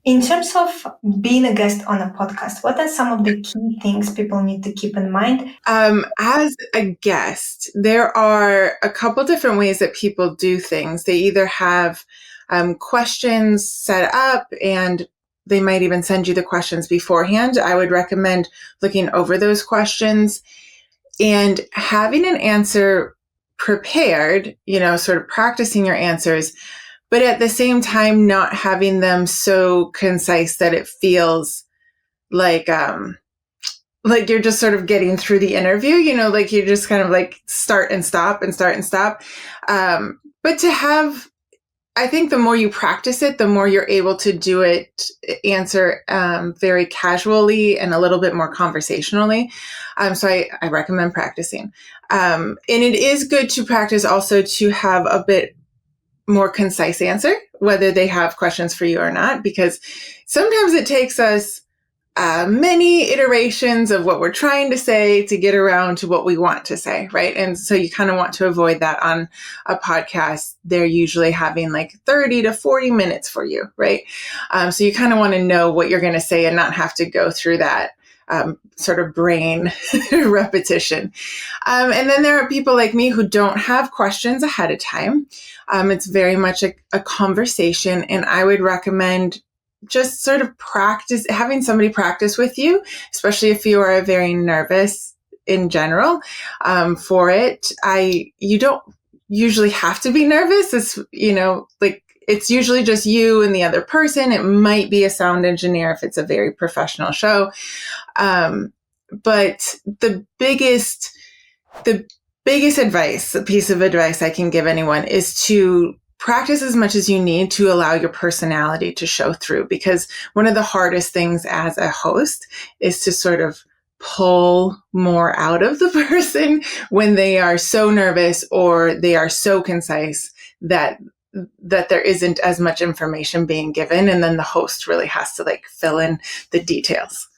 In terms of being a guest on a podcast, what are some of the key things people need to keep in mind? As a guest, there are a couple different ways that people do things. They either have questions set up, and they might even send you the questions beforehand. I would recommend looking over those questions and having an answer prepared, sort of practicing your answers, but at the same time, not having them so concise that it feels like you're just sort of getting through the interview, like you're just kind of like start and stop and start and stop. But to have, I think the more you practice it, the more you're able to do it, answer very casually and a little bit more conversationally. So I recommend practicing. And it is good to practice also to have a bit more concise answer, whether they have questions for you or not, because sometimes it takes us many iterations of what we're trying to say to get around to what we want to say, right? And so you kind of want to avoid that on a podcast. They're usually having like 30 to 40 minutes for you, right? So you kind of want to know what you're going to say and not have to go through that sort of brain repetition. And then there are people like me who don't have questions ahead of time. It's very much a conversation, and I would recommend just sort of practice, having somebody practice with you, especially if you are very nervous in general for it. You don't usually have to be nervous. It's, it's usually just you and the other person. It might be a sound engineer if it's a very professional show. But the biggest advice, the piece of advice I can give anyone is to practice as much as you need to allow your personality to show through, because one of the hardest things as a host is to sort of pull more out of the person when they are so nervous or they are so concise that there isn't as much information being given, and then the host really has to like fill in the details.